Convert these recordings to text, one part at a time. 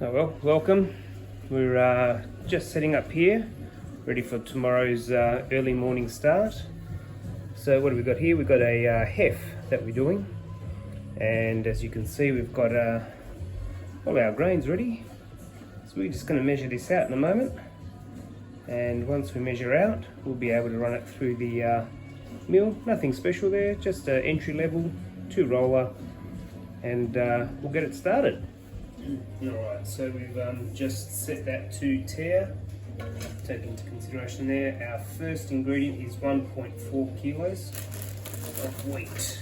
Oh well, welcome. We're just setting up here, ready for tomorrow's early morning start. So what have we got here? We've got a Hef that we're doing, and as you can see, we've got all our grains ready. So we're just going to measure this out in a moment, and once we measure out, we'll be able to run it through the mill. Nothing special there, just an entry level 2 roller, and we'll get it started. Alright, so we've just set that to tare. Take into consideration there, our first ingredient is 1.4 kilos of wheat.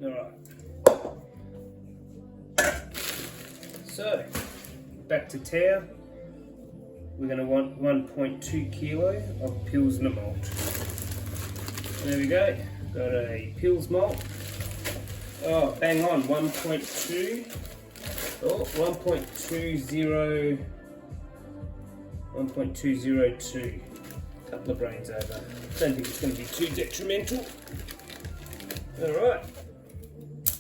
Alright, so back to tare. We're going to want 1.2 kilo of Pilsner malt. There we go, got a Pils malt. Oh, bang on, 1.2. Oh, 1.202. Couple of grains over. Don't think it's going to be too detrimental. Alright.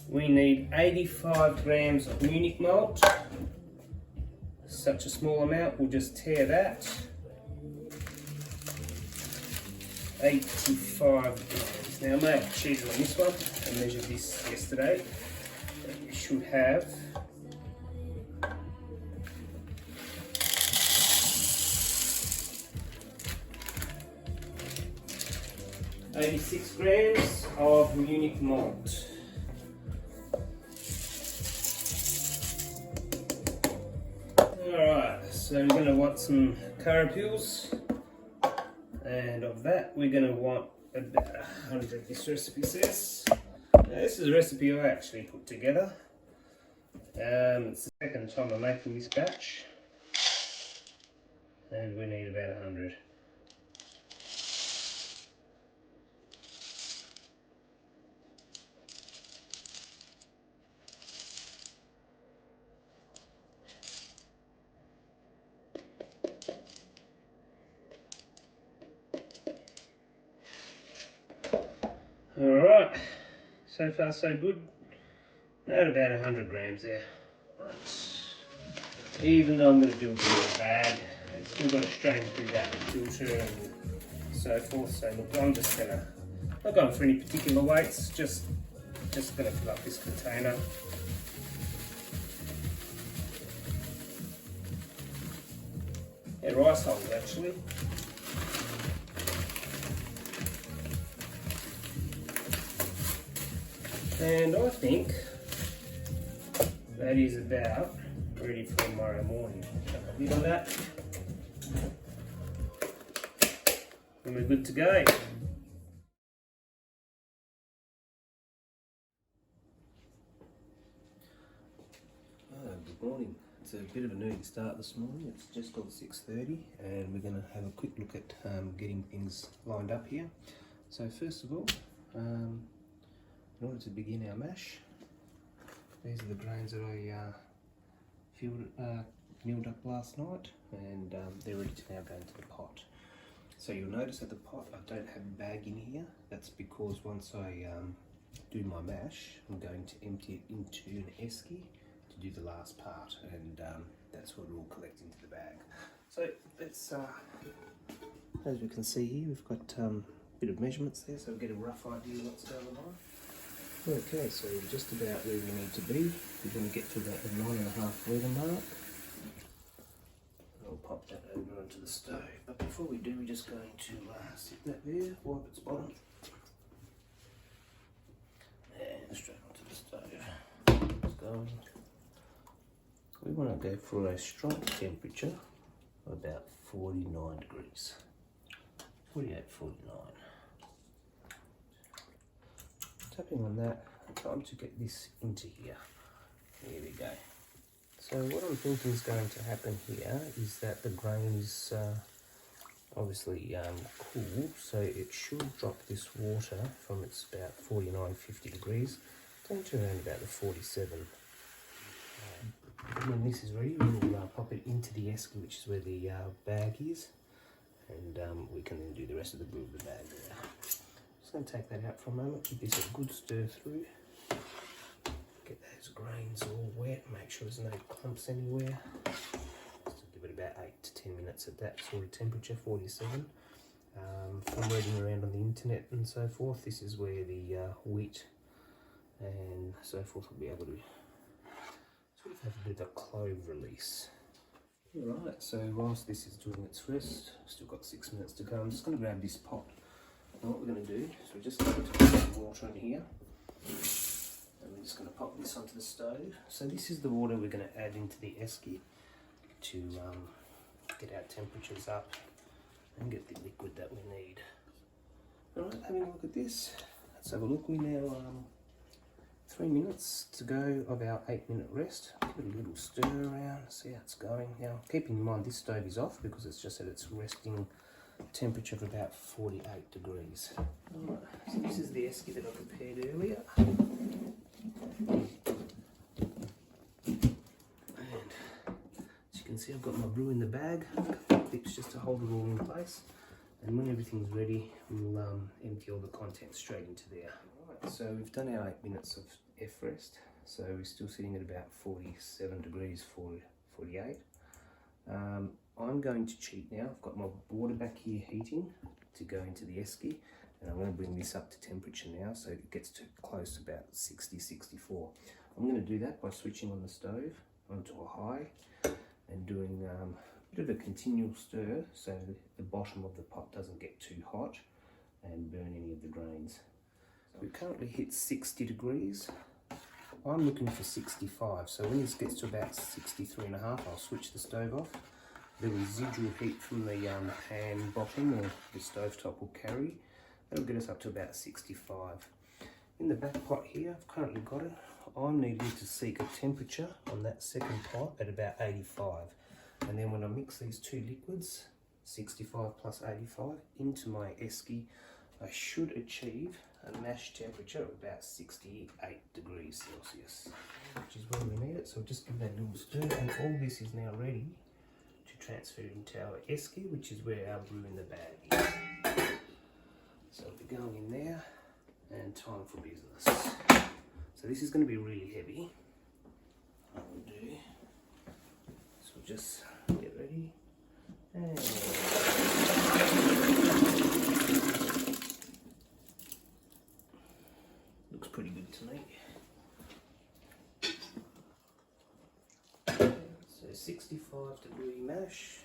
We need 85 grams of Munich malt. Such a small amount, we'll just tare that. 85 grams. Now I may have cheated on this one. I measured this yesterday. You should have 86 grams of Munich malt. Alright, so we're going to want some Carapils, and of that we're going to want about 100, this recipe says. Now, this is a recipe I actually put together. It's the second time I'm making this batch, and we need about 100. Alright, so far so good. At about 100 grams there. Right. Even though I'm going to do a bit of a bag, it's still got to strain through that filter and so forth. So look, I'm just going to, not going for any particular weights, just going to fill up this container. Yeah, rice hulls actually. And I think that is about ready for tomorrow morning. Chuck a lid on that, and we're good to go. Good morning. It's a bit of an early start this morning. It's just gone 6:30, and we're going to have a quick look at getting things lined up here. So first of all, in order to begin our mash, these are the grains that I milled up last night, and they're ready to now go into the pot. So you'll notice at the pot I don't have a bag in here. That's because once I do my mash, I'm going to empty it into an ESKI to do the last part, and that's what will collect into the bag. So let's, as we can see here, we've got a bit of measurements there, so we'll get a rough idea what's going on. Okay, so we're just about where we need to be. We're going to get to about the 9.5 litre mark. I'll pop that over onto the stove. But before we do, we're just going to sit that there, wipe its bottom, and straight onto the stove. It's going. We want to go for a strike temperature of about 49 degrees. 48, 49. Tapping on that, time to get this into here. Here we go. So what I'm thinking is going to happen here is that the grains obviously cool, so it should drop this water from it's about 49-50 degrees down to around about the 47. When this is ready, we'll pop it into the ESKI, which is where the bag is, and we can then do the rest of the brew of the bag there. Just going to take that out for a moment, give this a good stir through, get those grains all wet, make sure there's no clumps anywhere. Just give it about 8 to 10 minutes at that sort of temperature, 47. From reading around on the internet and so forth, this is where the wheat and so forth will be able to sort of have a bit of a clove release. Alright, so whilst this is doing its rest, still got 6 minutes to go, I'm just going to grab this pot. And what we're going to do is we're just going to put some water in here, and we're just going to pop this onto the stove. So this is the water we're going to add into the ESKI to get our temperatures up and get the liquid that we need. Alright, having a look at this, let's have a look. We now 3 minutes to go of our 8-minute rest. Give it a little stir around, see how it's going. Now, keep in mind this stove is off because it's just at its resting temperature of about 48 degrees. Alright, so this is the ESKI that I prepared earlier. And as you can see, I've got my brew in the bag, a couple of clips just to hold it all in place. And when everything's ready, we'll empty all the contents straight into there. Alright, so we've done our 8 minutes of F rest, so we're still sitting at about 47 degrees, 48. I'm going to cheat now. I've got my water back here heating to go into the ESKI, and I'm going to bring this up to temperature now so it gets to close to about 60, 64. I'm going to do that by switching on the stove onto a high and doing a bit of a continual stir so the bottom of the pot doesn't get too hot and burn any of the grains. So we currently hit 60 degrees. I'm looking for 65, so when this gets to about 63.5, I'll switch the stove off. The residual heat from the pan bottom or the stovetop will carry. That'll get us up to about 65. In the back pot here, I've currently got it. I'm needing to seek a temperature on that second pot at about 85. And then when I mix these two liquids, 65 plus 85, into my ESKI, I should achieve a mash temperature of about 68 degrees Celsius, which is where we need it. So just give that a little stir, and all this is now ready to transfer into our ESKI, which is where our brew in the bag is. So we're going in there, and time for business. So this is going to be really heavy. What we'll do, so we'll just get ready, and looks pretty good to me. So 65 degree mash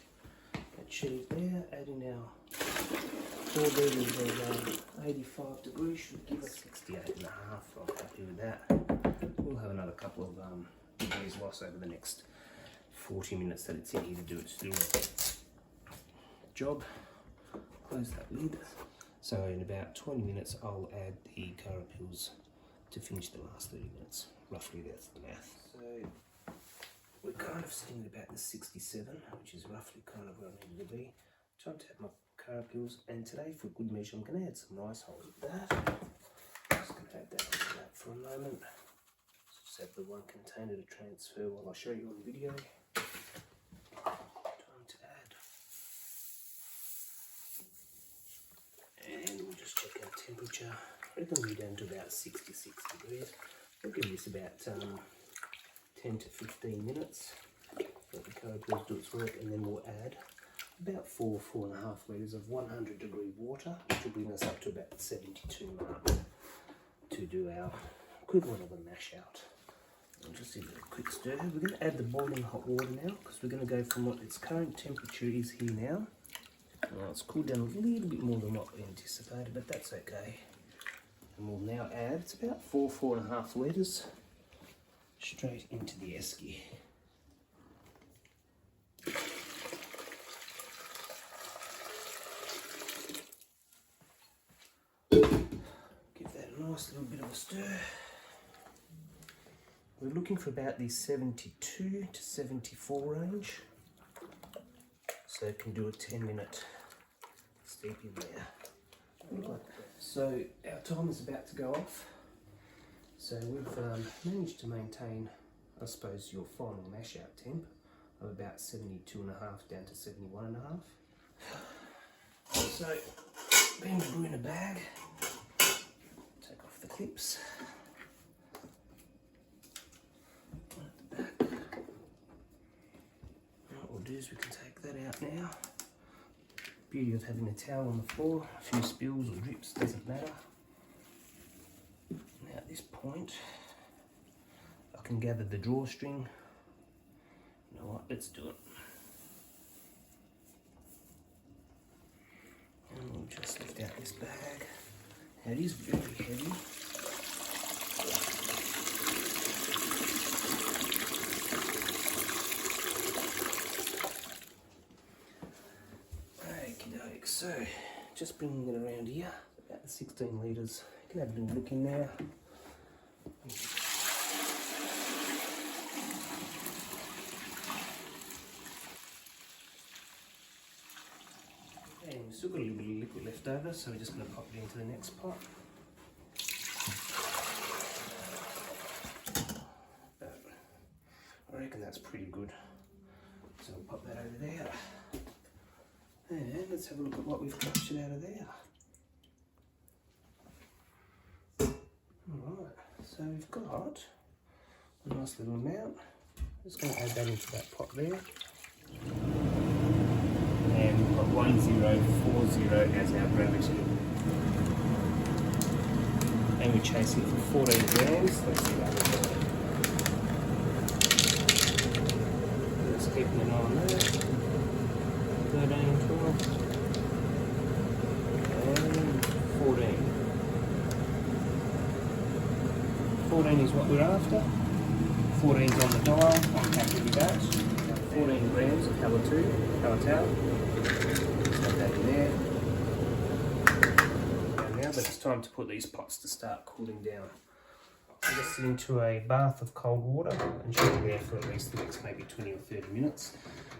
achieved there. Adding our 4 litres of 85 degrees should give us 68.5. I'm happy with that. We'll have another couple of degrees loss over the next 40 minutes that it's in here to do its little job. Close that lid. So in about 20 minutes I'll add the carapils to finish the last 30 minutes. Roughly that's the math. So we're kind of sitting at about the 67, which is roughly kind of where I need to be. Time to add my carapils, and today for good measure I'm going to add some rice hulls with that. Just going to add that onto that for a moment. Just have the one container to transfer while I show you on video. Time to add. And we'll just check our temperature. We're going to be down to about 66 degrees. We'll give this about 10 to 15 minutes. Let the carapils do its work, and then we'll add about 4.5 litres of 100 degree water, which will bring us up to about 72 mark to do our equivalent of a mash out. I'll just give it a quick stir. We're going to add the boiling hot water now, because we're going to go from what its current temperature is here now. Well, it's cooled down a little bit more than what we anticipated, but that's okay. And we'll now add, it's about 4.5 litres straight into the ESKI. Give that a nice little bit of a stir. We're looking for about the 72 to 74 range. So it can do a 10-minute deep in there. So our timer's about to go off. So we've managed to maintain, I suppose, your final mash out temp of about 72.5 down to 71.5. So, being a brew in a bag, take off the clips. What we'll do is we can take that out now. Beauty of having a towel on the floor, a few spills or drips, doesn't matter. Now at this point, I can gather the drawstring. You know what, let's do it. And we'll just lift out this bag. Now it is very heavy. Okey-doke, so just bringing it around here, about 16 litres. You can have a little look in there. And we've still got a little bit of liquid left over, so we're just going to pop it into the next pot. But I reckon that's pretty good. So we'll pop that over there. And let's have a look at what we've captured out of there. Alright, so we've got a nice little amount. Just going to add that into that pot there. And we've got 1040 as our gravity. And we're chasing for 14 grams. Let's see that. Just keeping an eye on that. 13, 12, and 14. 14 is what we're after. 14's on the dial. I'm happy with that. 14 grams of Hallertau. Put that in there. And now that it's time to put these pots to start cooling down. I'm just into a bath of cold water and should be there for at least the next maybe 20 or 30 minutes.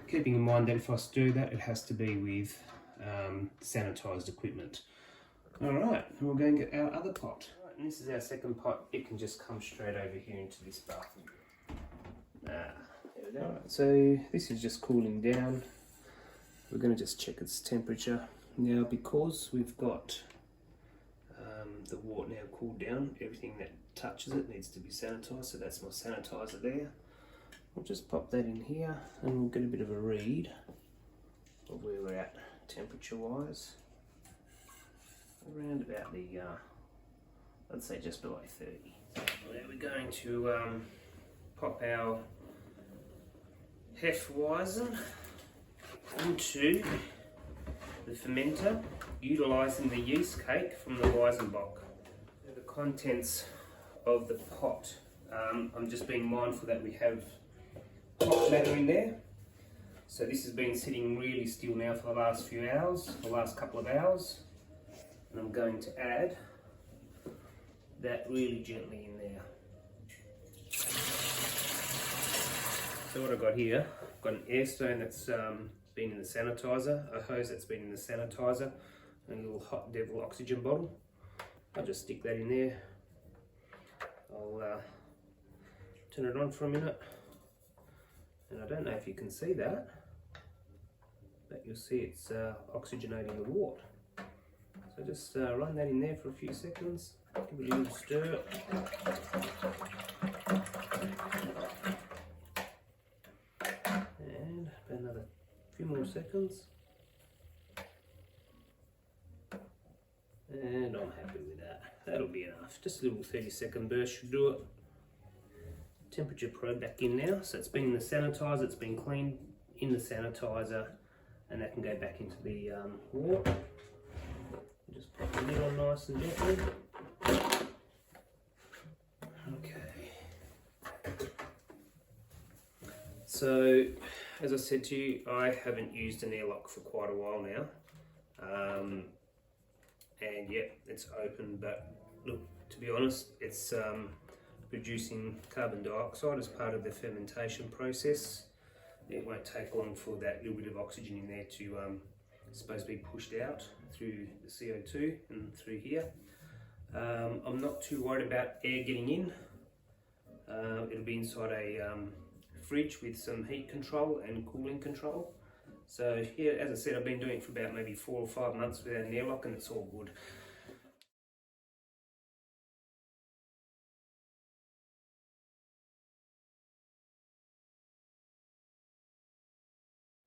Keeping in mind that if I stir that, it has to be with sanitised equipment. Alright, and we'll go and get our other pot. Right, and this is our second pot. It can just come straight over here into this bath. There we go. Right, so this is just cooling down. We're going to just check its temperature. Now, because we've got the wort now cooled down, everything that touches it needs to be sanitised, so that's my sanitizer there. We'll just pop that in here and we'll get a bit of a read of where we're at temperature wise. Around about the, I'd say just below 30. Now we're going to pop our Hefeweizen into the fermenter, utilising the yeast cake from the Weizenbock. The contents of the pot, I'm just being mindful that we have hot matter in there. So this has been sitting really still now for the last few hours, the last couple of hours. And I'm going to add that really gently in there. So what I've got here, I've got an air stone that's been in the sanitizer, a hose that's been in the sanitizer, and a little Hot Devil oxygen bottle. I'll just stick that in there. I'll turn it on for a minute. And I don't know if you can see that, but you'll see it's oxygenating the wort. So just run that in there for a few seconds, give it a little stir. And about another few more seconds. And I'm happy with that. That'll be enough. Just a little 30-second burst should do it. Temperature probe back in now. So it's been in the sanitizer, it's been cleaned in the sanitizer, and that can go back into the wort. Just pop the lid on nice and gently. Okay. So, as I said to you, I haven't used an airlock for quite a while now. And yep, it's open, but look, to be honest, it's producing carbon dioxide as part of the fermentation process. It won't take long for that little bit of oxygen in there to It's supposed to be pushed out through the CO2 and through here. I'm not too worried about air getting in. It'll be inside a fridge with some heat control and cooling control. So here, as I said, I've been doing it for about maybe 4 or 5 months without an airlock, and it's all good.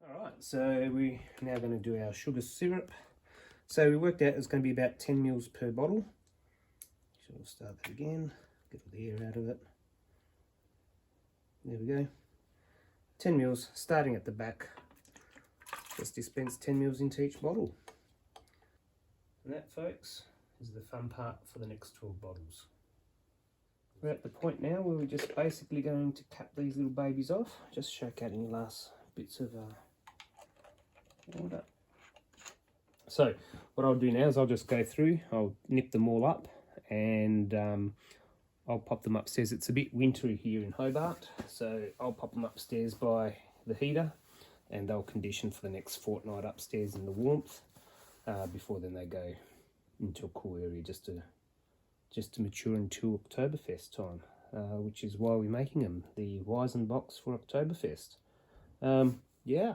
Alright, so we're now going to do our sugar syrup. So we worked out it's going to be about 10 mils per bottle. So we'll start that again, get all the air out of it. There we go. 10 mils, starting at the back. Just dispense 10 mils into each bottle. And that, folks, is the fun part for the next 12 bottles. We're at the point now where we're just basically going to cap these little babies off. Just shake out any last bits of water. So what I'll do now is I'll just go through, I'll nip them all up, and I'll pop them upstairs. It's a bit wintry here in Hobart, so I'll pop them upstairs by the heater, and they'll condition for the next fortnight upstairs in the warmth before then they go into a cool area just to mature until Oktoberfest time, which is why we're making them, the Weizen box for Oktoberfest. Yeah,